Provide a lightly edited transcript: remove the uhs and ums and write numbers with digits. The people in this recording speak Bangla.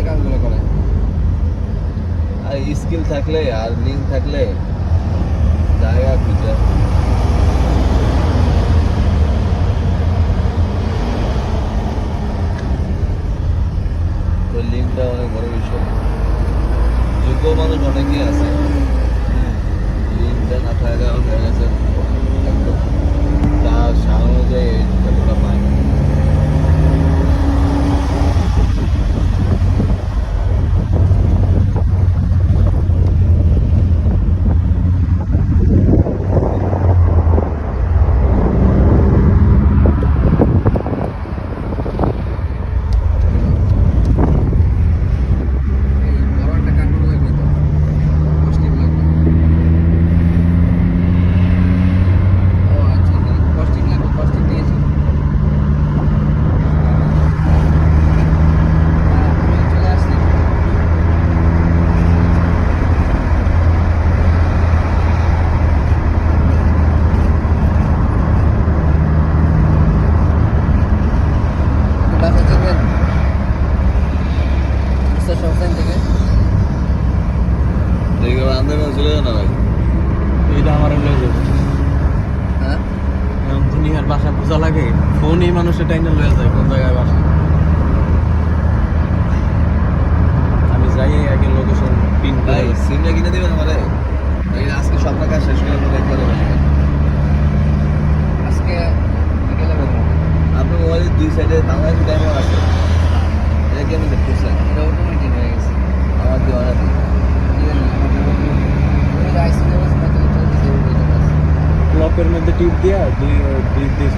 কাজগুলো করে। আর স্কিল থাকলে আর লিঙ্ক থাকলে জায়গা খুঁজে তো লিঙ্কটা অনেক বড় বিষয়। যোগ্য মানুষ অনেকেই আছে, লিঙ্কটা না থাকা হয়ে গেছে একদম তার অনুযায়ী যতটা পায়। চলে যাও না ভাই, এইটা আমার লয়ে যাবে। হ্যাঁ এখন দুনিয়ার বাসা বোঝা লাগে, ফোনই মানুষের টাইনে লয়ে যায় কোন জায়গায় বাসা। আমি যাই আগে লোকেশন পিন ভাই করে। সিমটা কিনে দিবেন আমারে, এই আজকে সব টাকা শেষ করে পরে একবারে আজকে বিকেলে বের হবো। আপনার মোবাইলের দুই সাইডে বাংলাদেশ টাইমার আছে, এটা কি আমি দেখতেছেন? এটা অটোমেটিক হয়ে গেছে। আমার দিয়ে অর্ডার দিন। ক্লকের মধ্যে টিপ দিয়া দুই দিক দিয়ে